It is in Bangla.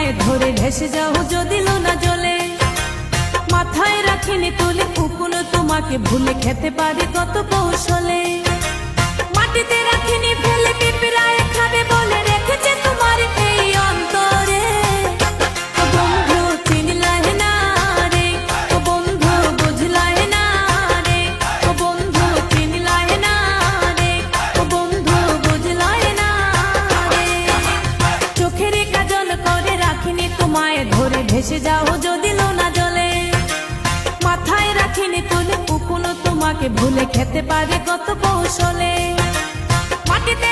তোমায় ধরে ভেসে যাও যদি লোনা জলে। মাথায় রাখিনি তুলে কুকুনো তোমাকে ভুলে খেতে পারে কত কৌশলে। মাটিতে রাখিনি ফেলে পিঁপড়ায় খাবে বলে রেখেছে তোমার এই অন্তরে। ও বন্ধু চিনলাহে না রে, ও বন্ধু বুঝলাহে না রে, ও বন্ধু চিনলাহে না রে, ও বন্ধু বুঝলাহে না রে। চোখের কাজল করে রাখিনি তোমায় ধরে ভেসে যাও যদি লোনা জলে। মাথায় রাখিনি তুলে কুকুনো তোমাকে ভুলে খেতে পারে কত কৌশলে। মাটিতে